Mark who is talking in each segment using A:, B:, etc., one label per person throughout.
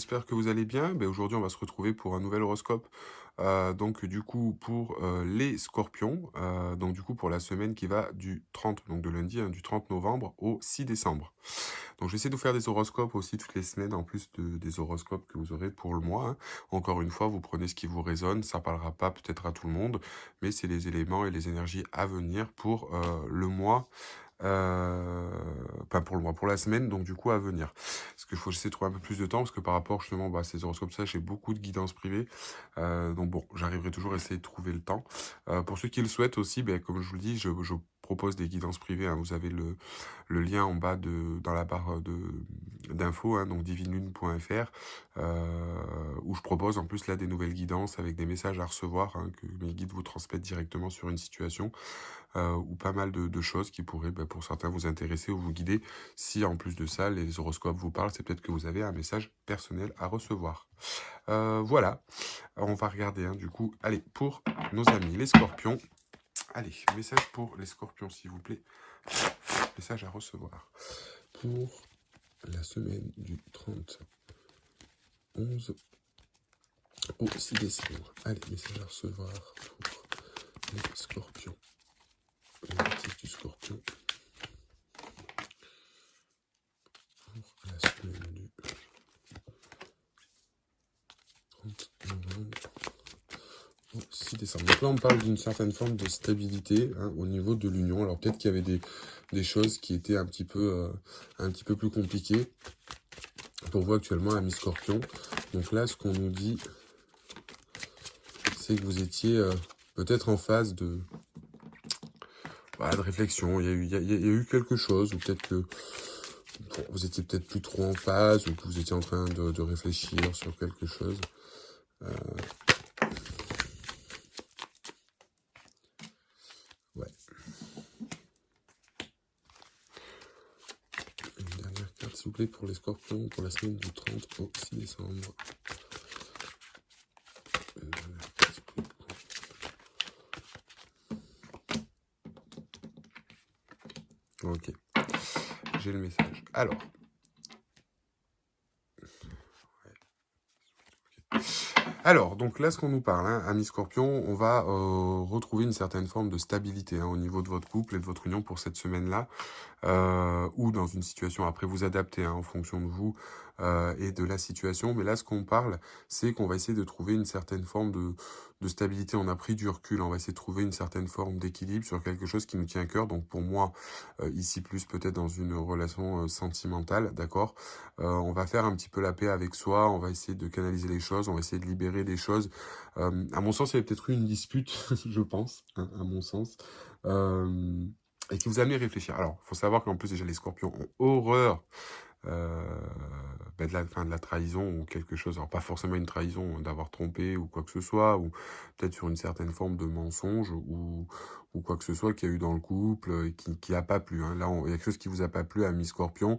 A: J'espère que vous allez bien. Aujourd'hui, on va se retrouver pour un nouvel horoscope. Donc, du coup, pour les scorpions, donc du coup, pour la semaine qui va du 30, donc de lundi, hein, du 30 novembre au 6 décembre. Donc, j'essaie de vous faire des horoscopes aussi toutes les semaines, en plus des horoscopes que vous aurez pour le mois, hein. Encore une fois, vous prenez ce qui vous résonne. Ça parlera pas peut-être à tout le monde, mais c'est les éléments et les énergies à venir pour le mois. Pas pour le mois, pour la semaine, donc du coup à venir. Parce que faut essayer de trouver un peu plus de temps, parce que par rapport justement à ces horoscopes, ça, j'ai beaucoup de guidance privée. Donc bon, j'arriverai toujours à essayer de trouver le temps. Pour ceux qui le souhaitent aussi, comme je vous le dis, je propose des guidances privées, hein. Vous avez le lien en bas dans la barre d'infos, hein, donc divinelune.fr, où je propose en plus là des nouvelles guidances avec des messages à recevoir, hein, que mes guides vous transmettent directement sur une situation, ou pas mal de choses qui pourraient, pour certains, vous intéresser ou vous guider. Si en plus de ça, les horoscopes vous parlent, c'est peut-être que vous avez un message personnel à recevoir. Voilà, on va regarder, hein, du coup. Allez, pour nos amis les scorpions. Allez, message pour les scorpions, s'il vous plaît. Message à recevoir. Pour la semaine du 30/11 au 6 décembre. Allez, message à recevoir pour les scorpions. Les natifs du scorpion. Pour la semaine du 30 novembre au 6 décembre. Donc là, on parle d'une certaine forme de stabilité, hein, au niveau de l'union. Alors peut-être qu'il y avait des choses qui étaient un petit peu plus compliquées pour vous actuellement, amis scorpions. Donc là, ce qu'on nous dit, c'est que vous étiez peut-être en phase de réflexion. Il y a eu quelque chose, ou peut-être que vous étiez peut-être plus trop en phase, ou que vous étiez en train de réfléchir sur quelque chose. Ouais. Une dernière carte, s'il vous plaît, pour les scorpions, pour la semaine du 30 au 6 décembre. Une dernière carte, s'il vous plaît. Ok, j'ai le message. Alors, donc là, ce qu'on nous parle, hein, amis scorpions, on va retrouver une certaine forme de stabilité, hein, au niveau de votre couple et de votre union pour cette semaine-là, ou dans une situation, après vous adapter, hein, en fonction de vous et de la situation. Mais là, ce qu'on parle, c'est qu'on va essayer de trouver une certaine forme de stabilité. On a pris du recul, on va essayer de trouver une certaine forme d'équilibre sur quelque chose qui nous tient à cœur. Donc pour moi, ici plus peut-être dans une relation sentimentale, d'accord. On va faire un petit peu la paix avec soi, on va essayer de canaliser les choses, on va essayer de libérer des choses. À mon sens, il y avait peut-être eu une dispute, je pense, hein, à mon sens, et qui vous a amené à réfléchir. Alors, il faut savoir qu'en plus, déjà, les scorpions ont horreur euh, de la trahison ou quelque chose. Alors, pas forcément une trahison d'avoir trompé ou quoi que ce soit, ou peut-être sur une certaine forme de mensonge ou quoi que ce soit qu'il y a eu dans le couple et qui a pas plu, hein. Là, il y a quelque chose qui vous a pas plu, ami Scorpion.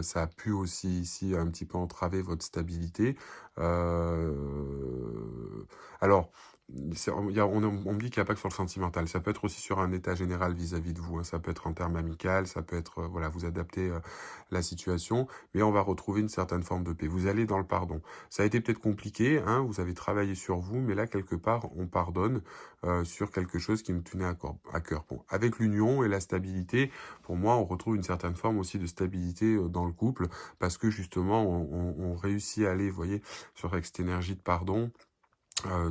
A: Ça a pu aussi ici un petit peu entraver votre stabilité. Alors, on me dit qu'il n'y a pas que sur le sentimental. Ça peut être aussi sur un état général vis-à-vis de vous, hein. Ça peut être en termes amical, ça peut être, voilà, vous adapter la situation, mais on va retrouver une certaine forme de paix. Vous allez dans le pardon. Ça a été peut-être compliqué, hein, vous avez travaillé sur vous, mais là, quelque part, on pardonne sur quelque chose qui me tenait à cœur. Bon, avec l'union et la stabilité, pour moi, on retrouve une certaine forme aussi de stabilité dans le couple, parce que justement, on réussit à aller, vous voyez, sur cette énergie de pardon.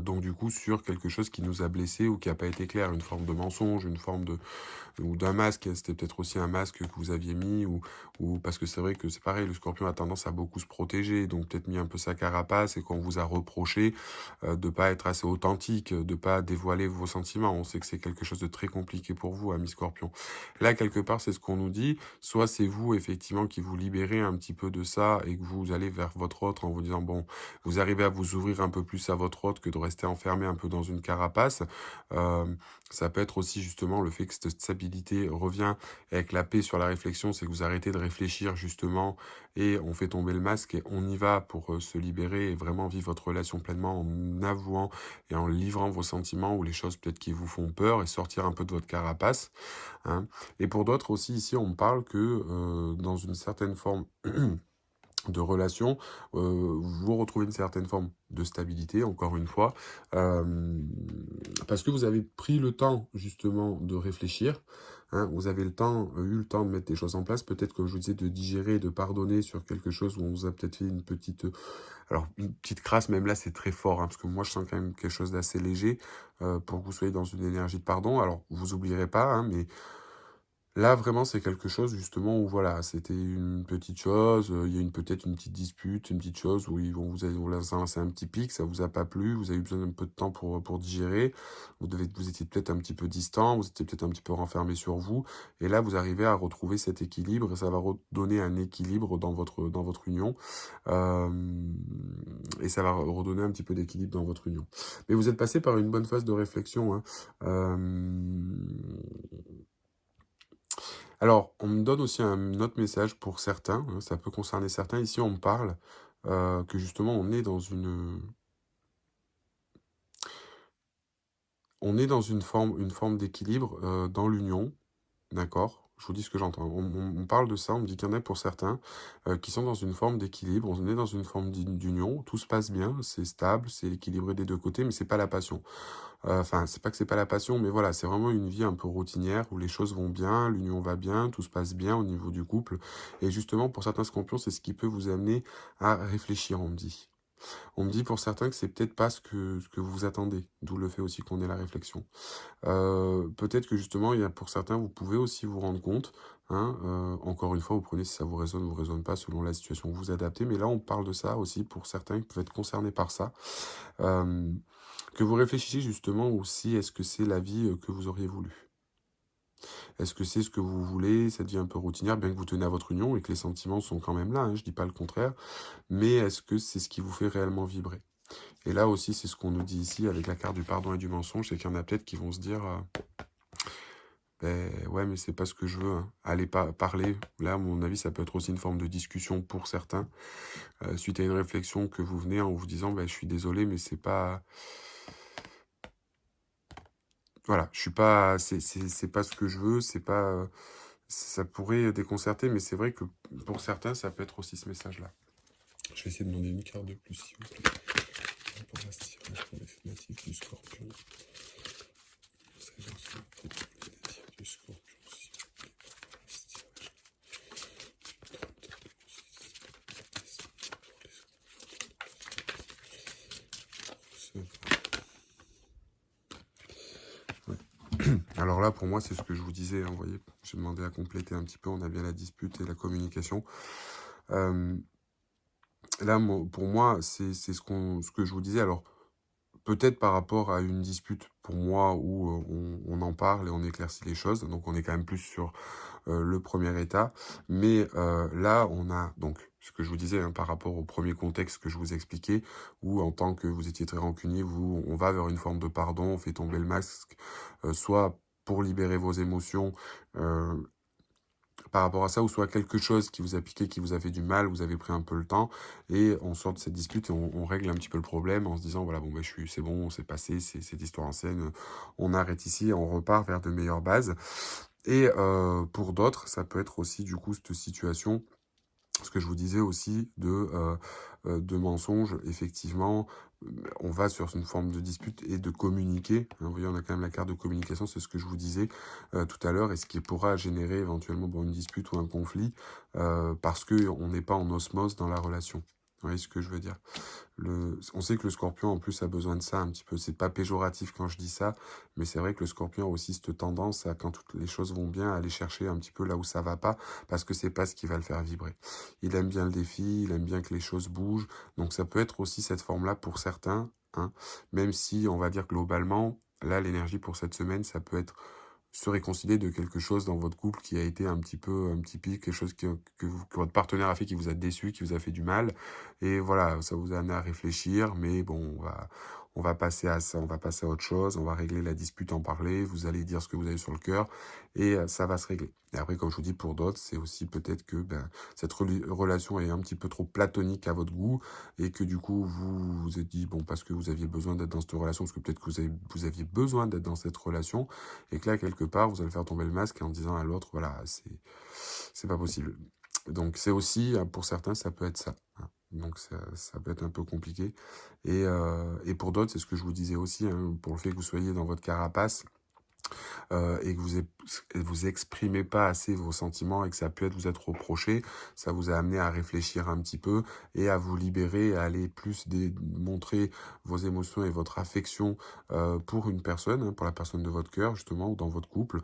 A: Donc du coup sur quelque chose qui nous a blessés ou qui n'a pas été clair, une forme de mensonge, une forme de ou d'un masque, c'était peut-être aussi un masque que vous aviez mis, ou parce que c'est vrai que c'est pareil, le scorpion a tendance à beaucoup se protéger, donc peut-être mis un peu sa carapace, et qu'on vous a reproché de pas être assez authentique, de pas dévoiler vos sentiments. On sait que c'est quelque chose de très compliqué pour vous, ami scorpion. Là, quelque part, c'est ce qu'on nous dit, soit c'est vous, effectivement, qui vous libérez un petit peu de ça, et que vous allez vers votre autre en vous disant, bon, vous arrivez à vous ouvrir un peu plus à votre autre que de rester enfermé un peu dans une carapace. Euh, Ça peut être aussi justement le fait que cette stabilité revient avec la paix sur la réflexion, c'est que vous arrêtez de réfléchir justement et on fait tomber le masque et on y va pour se libérer et vraiment vivre votre relation pleinement en avouant et en livrant vos sentiments ou les choses peut-être qui vous font peur et sortir un peu de votre carapace, hein. Et pour d'autres aussi ici on me parle que dans une certaine forme de relation, vous retrouvez une certaine forme de stabilité, encore une fois, parce que vous avez pris le temps justement de réfléchir, hein, vous avez eu le temps de mettre des choses en place, peut-être comme je vous disais, de digérer, de pardonner sur quelque chose où on vous a peut-être fait une petite, alors une petite crasse, même là c'est très fort, hein, parce que moi je sens quand même quelque chose d'assez léger, pour que vous soyez dans une énergie de pardon. Alors vous oublierez pas, hein, mais là, vraiment, c'est quelque chose justement où voilà, c'était une petite chose, il y a peut-être une petite dispute, une petite chose où ils vont vous lancer un petit pic, ça vous a pas plu, vous avez eu besoin d'un peu de temps pour digérer, vous étiez peut-être un petit peu distant, vous étiez peut-être un petit peu renfermé sur vous, et là, vous arrivez à retrouver cet équilibre, et ça va redonner un équilibre dans votre union, et ça va redonner un petit peu d'équilibre dans votre union. Mais vous êtes passé par une bonne phase de réflexion, hein. Alors, on me donne aussi un autre message pour certains, hein, ça peut concerner certains. Ici, on me parle que justement, on est dans une forme d'équilibre dans l'union, d'accord? Je vous dis ce que j'entends. On parle de ça, on me dit qu'il y en a pour certains qui sont dans une forme d'équilibre, on est dans une forme d'union, tout se passe bien, c'est stable, c'est équilibré des deux côtés, mais c'est pas la passion. Enfin, c'est pas que c'est pas la passion, mais voilà, c'est vraiment une vie un peu routinière où les choses vont bien, l'union va bien, tout se passe bien au niveau du couple. Et justement, pour certains scorpions, c'est ce qui peut vous amener à réfléchir, on me dit. On me dit pour certains que c'est peut-être pas ce que vous attendez, d'où le fait aussi qu'on ait la réflexion. Peut-être que justement, il y a pour certains, vous pouvez aussi vous rendre compte, hein, encore une fois, vous prenez si ça vous résonne pas selon la situation, vous vous adaptez, mais là, on parle de ça aussi pour certains qui peuvent être concernés par ça. Euh, que vous réfléchissiez justement aussi, est-ce que c'est la vie que vous auriez voulu? Est-ce que c'est ce que vous voulez, cette vie un peu routinière, bien que vous tenez à votre union et que les sentiments sont quand même là, hein, je dis pas le contraire, mais est-ce que c'est ce qui vous fait réellement vibrer? Et là aussi, c'est ce qu'on nous dit ici avec la carte du pardon et du mensonge, c'est qu'il y en a peut-être qui vont se dire, ben ouais, mais c'est pas ce que je veux, hein. Allez pas parler. Là, à mon avis, ça peut être aussi une forme de discussion pour certains, suite à une réflexion que vous venez en vous disant, ben je suis désolé, mais c'est pas, voilà, je suis pas, c'est pas ce que je veux, c'est pas, ça pourrait déconcerter, mais c'est vrai que pour certains, ça peut être aussi ce message-là. Je vais essayer de demander une carte de plus, s'il vous plaît. Par rapport à ce tirage pour les natifs du Scorpion. Sagesse pour les natifs du Scorpion, s'il vous plaît, par rapport à ce tirage. Du 30 au 6 décembre pour les Scorpions. Ouais. Alors là, pour moi, c'est ce que je vous disais, hein, vous voyez, j'ai demandé à compléter un petit peu, on a bien la dispute et la communication. Là, pour moi, c'est ce que je vous disais. Alors, peut-être par rapport à une dispute, pour moi, où on en parle et on éclaircit les choses. Donc, on est quand même plus sur le premier état. Mais là, on a donc ce que je vous disais hein, par rapport au premier contexte que je vous expliquais, où en tant que vous étiez très rancunier, on va vers une forme de pardon, on fait tomber le masque, soit pour libérer vos émotions, euh, par rapport à ça, ou soit quelque chose qui vous a piqué, qui vous a fait du mal, vous avez pris un peu le temps, et on sort de cette dispute et on règle un petit peu le problème en se disant, voilà, bon, bah, c'est bon, c'est passé, c'est cette histoire ancienne, on arrête ici, et on repart vers de meilleures bases. Et pour d'autres, ça peut être aussi, du coup, cette situation ce que je vous disais aussi de mensonges, effectivement, on va sur une forme de dispute et de communiquer. Hein, vous voyez, on a quand même la carte de communication, c'est ce que je vous disais tout à l'heure, et ce qui pourra générer éventuellement bon, une dispute ou un conflit, parce qu'on n'est pas en osmose dans la relation. Vous voyez ce que je veux dire? On sait que le scorpion, en plus, a besoin de ça un petit peu. C'est pas péjoratif quand je dis ça, mais c'est vrai que le scorpion a aussi cette tendance à, quand toutes les choses vont bien, à aller chercher un petit peu là où ça va pas, parce que c'est pas ce qui va le faire vibrer. Il aime bien le défi, il aime bien que les choses bougent, donc ça peut être aussi cette forme-là pour certains, hein, même si, on va dire globalement, là, l'énergie pour cette semaine, ça peut être se réconcilier de quelque chose dans votre couple qui a été un petit peu un petit pic, quelque chose que votre partenaire a fait qui vous a déçu, qui vous a fait du mal. Et voilà, ça vous a amené à réfléchir, mais bon, on va passer à ça, on va passer à autre chose, on va régler la dispute, en parler, vous allez dire ce que vous avez sur le cœur, et ça va se régler. Et après, comme je vous dis, pour d'autres, c'est aussi peut-être que ben, cette relation est un petit peu trop platonique à votre goût, et que du coup, vous vous êtes dit, bon, parce que vous aviez besoin d'être dans cette relation, parce que peut-être que vous aviez besoin d'être dans cette relation, et que là, quelque part, vous allez faire tomber le masque en disant à l'autre, voilà, c'est pas possible. Donc c'est aussi, pour certains, ça peut être ça, hein. Donc ça peut être un peu compliqué et pour d'autres, c'est ce que je vous disais aussi, hein, pour le fait que vous soyez dans votre carapace, et que vous exprimez pas assez vos sentiments et que ça peut vous être reproché, ça vous a amené à réfléchir un petit peu et à vous libérer, à aller plus montrer vos émotions et votre affection pour une personne, hein, pour la personne de votre cœur justement ou dans votre couple.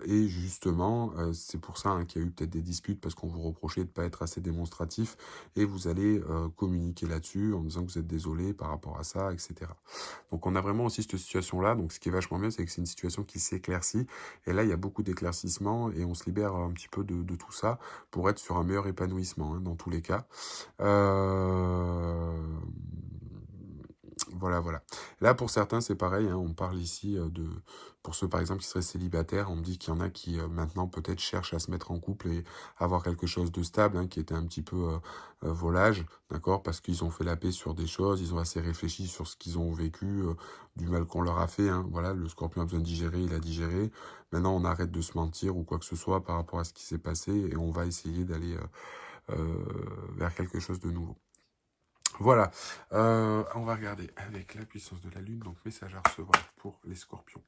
A: Et justement, c'est pour ça, hein, qu'il y a eu peut-être des disputes parce qu'on vous reprochait de pas être assez démonstratif et vous allez communiquer là-dessus en disant que vous êtes désolé par rapport à ça, etc. Donc on a vraiment aussi cette situation-là. Donc ce qui est vachement bien, c'est que c'est une situation qui s'éclaircit. Et là, il y a beaucoup d'éclaircissements et on se libère un petit peu de tout ça pour être sur un meilleur épanouissement, hein, dans tous les cas. Euh, Voilà, voilà. Là, pour certains, c'est pareil, hein, on parle ici pour ceux par exemple qui seraient célibataires, on me dit qu'il y en a qui maintenant peut-être cherchent à se mettre en couple et avoir quelque chose de stable, hein, qui était un petit peu volage, d'accord, parce qu'ils ont fait la paix sur des choses, ils ont assez réfléchi sur ce qu'ils ont vécu, du mal qu'on leur a fait, hein, voilà, le scorpion a besoin de digérer, il a digéré. Maintenant, on arrête de se mentir ou quoi que ce soit par rapport à ce qui s'est passé et on va essayer d'aller vers quelque chose de nouveau. Voilà, on va regarder avec la puissance de la lune, donc message à recevoir pour les scorpions.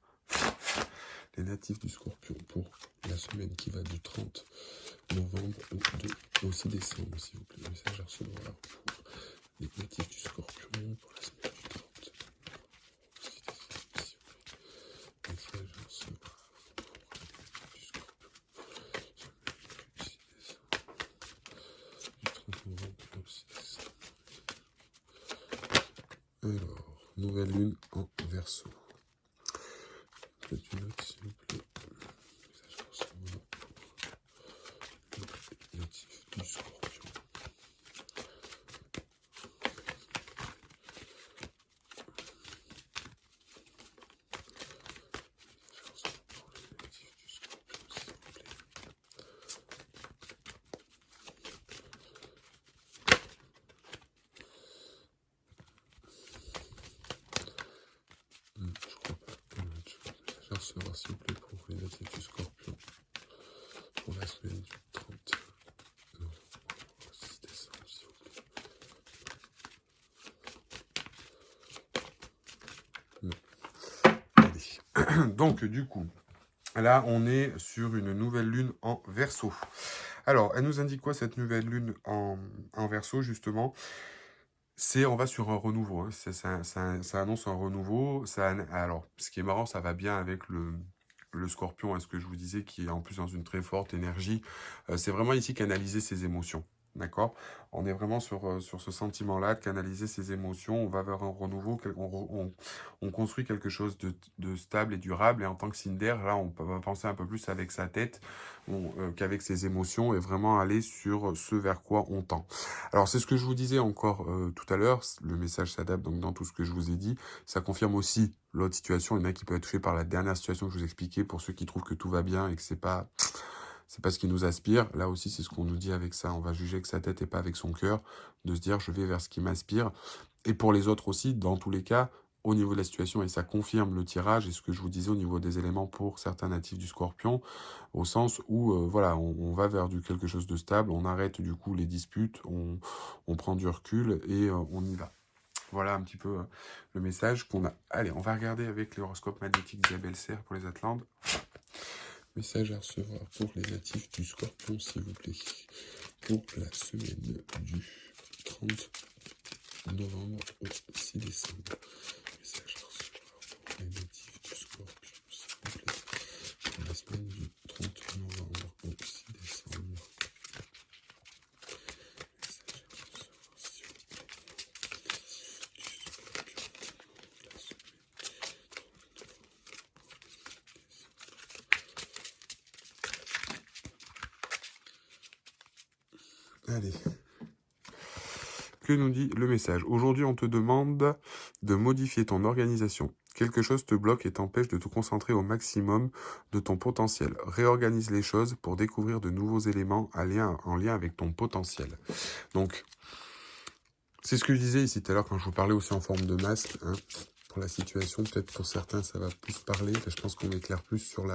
A: Les natifs du scorpion pour la semaine qui va du 30 novembre au 6 décembre, s'il vous plaît. Message à recevoir pour les natifs du scorpion pour la semaine du 30 au 6 décembre, s'il vous plaît. Message à recevoir pour les natifs du scorpion du 6 décembre, du 30 novembre au 6 décembre. Alors, nouvelle lune en Verseau. Faites une note, s'il vous plaît. Message à recevoir pour les natifs du scorpion. Recevoir, s'il vous plaît, pour les natifs du scorpion pour la semaine du 30 novembre au 6 décembre, s'il vous plaît. Allez. Donc, du coup, là, on est sur une nouvelle lune en Verseau. Alors, elle nous indique quoi, cette nouvelle lune en Verseau, justement? On va sur un renouveau, hein. Ça annonce un renouveau. Alors, ce qui est marrant, ça va bien avec le scorpion, hein, ce que je vous disais, qui est en plus dans une très forte énergie. C'est vraiment ici canaliser ses émotions. D'accord? On est vraiment sur ce sentiment-là, de canaliser ses émotions. On va vers un renouveau. On construit quelque chose de stable et durable. Et en tant que signe d'air, là, on va penser un peu plus avec sa tête qu'avec ses émotions et vraiment aller sur ce vers quoi on tend. Alors c'est ce que je vous disais encore tout à l'heure, le message s'adapte donc dans tout ce que je vous ai dit, ça confirme aussi l'autre situation, il y en a qui peut être touché par la dernière situation que je vous expliquais, pour ceux qui trouvent que tout va bien et que c'est pas ce qui nous aspire, là aussi c'est ce qu'on nous dit avec ça, on va juger que sa tête et pas avec son cœur, de se dire je vais vers ce qui m'aspire, et pour les autres aussi, dans tous les cas, au niveau de la situation, et ça confirme le tirage, et ce que je vous disais au niveau des éléments pour certains natifs du scorpion, au sens où, voilà, on va vers quelque chose de stable, on arrête du coup les disputes, on prend du recul, et on y va. Voilà un petit peu le message qu'on a. Allez, on va regarder avec l'horoscope magnétique d'Isabelle Serre pour les Atlantes. Message à recevoir pour les natifs du scorpion, s'il vous plaît, pour la semaine du 30 novembre au 6 décembre. Message à recevoir pour les natifs du scorpion, s'il vous plaît, pour la semaine du 30 novembre au 6 décembre. Allez. Que nous dit le message? Aujourd'hui, on te demande de modifier ton organisation. Quelque chose te bloque et t'empêche de te concentrer au maximum de ton potentiel. Réorganise les choses pour découvrir de nouveaux éléments en lien avec ton potentiel. Donc, c'est ce que je disais ici tout à l'heure quand je vous parlais aussi en forme de masque, hein, pour la situation. Peut-être pour certains, ça va plus parler. Je pense qu'on éclaire plus sur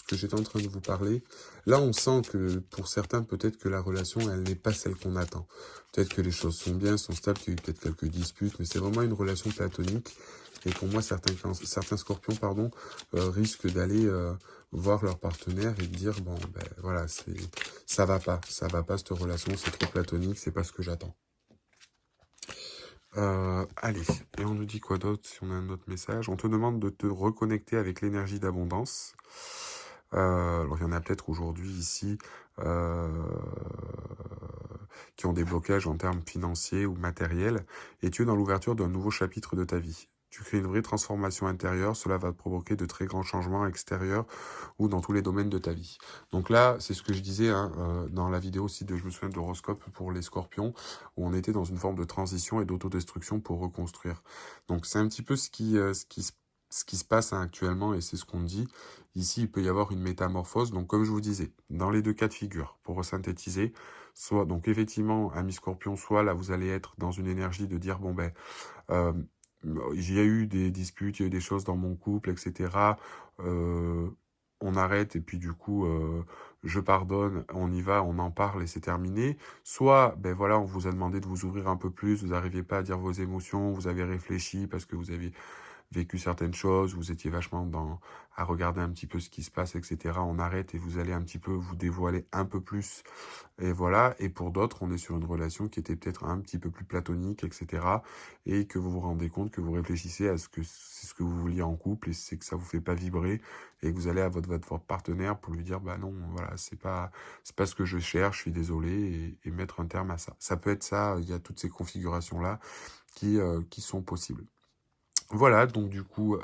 A: que j'étais en train de vous parler, là on sent que pour certains peut-être que la relation elle n'est pas celle qu'on attend. Peut-être que les choses sont bien, sont stables, qu'il y a eu peut-être quelques disputes, mais c'est vraiment une relation platonique. Et pour moi, certains scorpions risquent d'aller voir leur partenaire et de dire, bon, ben voilà, ça va pas cette relation, c'est trop platonique, c'est pas ce que j'attends. Allez, et on nous dit quoi d'autre si on a un autre message? On te demande de te reconnecter avec l'énergie d'abondance. Alors il y en a peut-être aujourd'hui ici qui ont des blocages en termes financiers ou matériels, et tu es dans l'ouverture d'un nouveau chapitre de ta vie. Tu crées une vraie transformation intérieure, cela va te provoquer de très grands changements extérieurs ou dans tous les domaines de ta vie. Donc là, c'est ce que je disais dans la vidéo aussi je me souviens d'horoscope pour les scorpions, où on était dans une forme de transition et d'autodestruction pour reconstruire. Donc c'est un petit peu ce qui se passe actuellement, et c'est ce qu'on dit. Ici, il peut y avoir une métamorphose. Donc comme je vous disais, dans les deux cas de figure, pour resynthétiser, soit donc effectivement, ami scorpion, soit là vous allez être dans une énergie de dire, bon ben, il y a eu des disputes, il y a eu des choses dans mon couple, etc. On arrête et puis du coup, je pardonne, on y va, on en parle et c'est terminé. Soit, ben voilà, on vous a demandé de vous ouvrir un peu plus, vous n'arrivez pas à dire vos émotions, vous avez réfléchi parce que vous avez vécu certaines choses, vous étiez vachement à regarder un petit peu ce qui se passe, etc. On arrête et vous allez un petit peu vous dévoiler un peu plus. Et voilà. Et pour d'autres, on est sur une relation qui était peut-être un petit peu plus platonique, etc. Et que vous vous rendez compte, que vous réfléchissez à ce que c'est ce que vous vouliez en couple et c'est que ça vous fait pas vibrer et que vous allez à votre partenaire pour lui dire, bah non, voilà, c'est pas ce que je cherche, je suis désolé, et mettre un terme à ça. Ça peut être ça, il y a toutes ces configurations-là qui sont possibles. Voilà, donc du coup,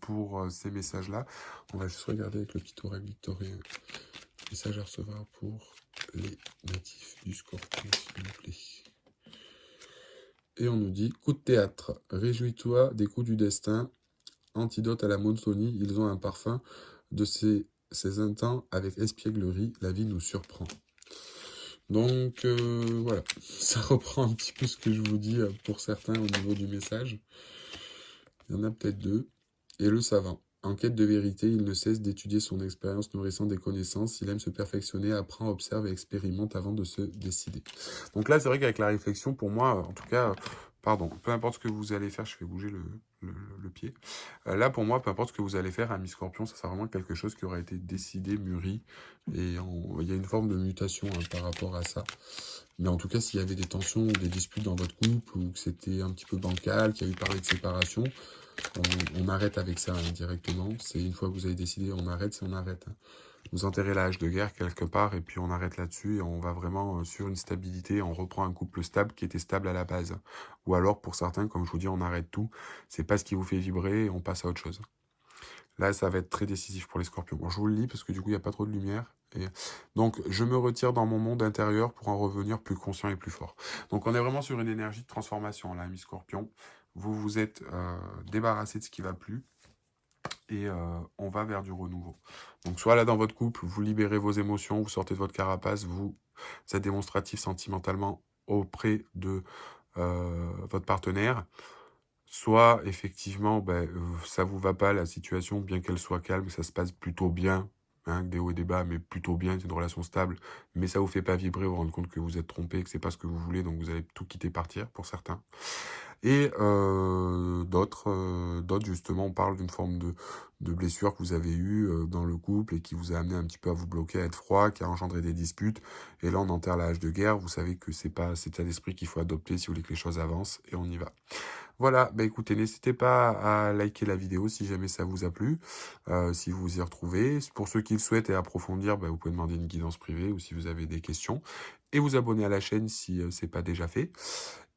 A: pour ces messages-là, on va juste regarder avec le petit oracle victorien. Message à recevoir pour les natifs du Scorpion, s'il vous plaît. Et on nous dit, coup de théâtre, réjouis-toi des coups du destin, antidote à la monotonie, ils ont un parfum de ces intents avec espièglerie, la vie nous surprend. Donc voilà, ça reprend un petit peu ce que je vous dis pour certains au niveau du message. Il y en a peut-être deux. Et le savant. En quête de vérité, il ne cesse d'étudier son expérience, nourrissant des connaissances. Il aime se perfectionner, apprend, observe et expérimente avant de se décider. Donc là, c'est vrai qu'avec la réflexion, pour moi, en tout cas, peu importe ce que vous allez faire, je fais bouger le pied. Là, pour moi, peu importe ce que vous allez faire, ami Scorpion, ça sera vraiment quelque chose qui aura été décidé, mûri. Et il y a une forme de mutation par rapport à ça. Mais en tout cas, s'il y avait des tensions ou des disputes dans votre couple, ou que c'était un petit peu bancal, qu'il y a eu parlé de séparation, on arrête avec ça directement. C'est une fois que vous avez décidé, on arrête, c'est on arrête. Vous enterrez la hache de guerre quelque part et puis on arrête là-dessus et on va vraiment sur une stabilité. On reprend un couple stable qui était stable à la base. Ou alors pour certains, comme je vous dis, on arrête tout. C'est pas ce qui vous fait vibrer et on passe à autre chose. Là, ça va être très décisif pour les scorpions. Bon, je vous le lis parce que du coup, il n'y a pas trop de lumière. Et donc, je me retire dans mon monde intérieur pour en revenir plus conscient et plus fort. Donc, on est vraiment sur une énergie de transformation, là, ami scorpion. Vous vous êtes débarrassé de ce qui va plus et on va vers du renouveau. Donc, soit là, dans votre couple, vous libérez vos émotions, vous sortez de votre carapace, vous êtes démonstratif sentimentalement auprès de votre partenaire. Soit, effectivement, ça vous va pas, la situation, bien qu'elle soit calme, ça se passe plutôt bien, hein, des hauts et des bas, mais plutôt bien, c'est une relation stable, mais ça vous fait pas vibrer, vous vous rendez compte que vous êtes trompé, que c'est pas ce que vous voulez, donc vous allez tout quitter, partir, pour certains. Et d'autres, justement, on parle d'une forme de blessure que vous avez eue dans le couple et qui vous a amené un petit peu à vous bloquer, à être froid, qui a engendré des disputes. Et là, on enterre la hache de guerre. Vous savez que c'est pas cet état d'esprit qu'il faut adopter si vous voulez que les choses avancent, et on y va. Voilà, écoutez, n'hésitez pas à liker la vidéo si jamais ça vous a plu, si vous vous y retrouvez. Pour ceux qui le souhaitent et approfondir, vous pouvez demander une guidance privée ou si vous avez des questions. Et vous abonner à la chaîne si c'est pas déjà fait.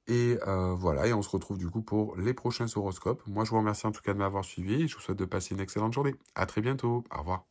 A: Et voilà, et on se retrouve du coup pour les prochains horoscopes. Moi, je vous remercie en tout cas de m'avoir suivi et je vous souhaite de passer une excellente journée. À très bientôt. Au revoir.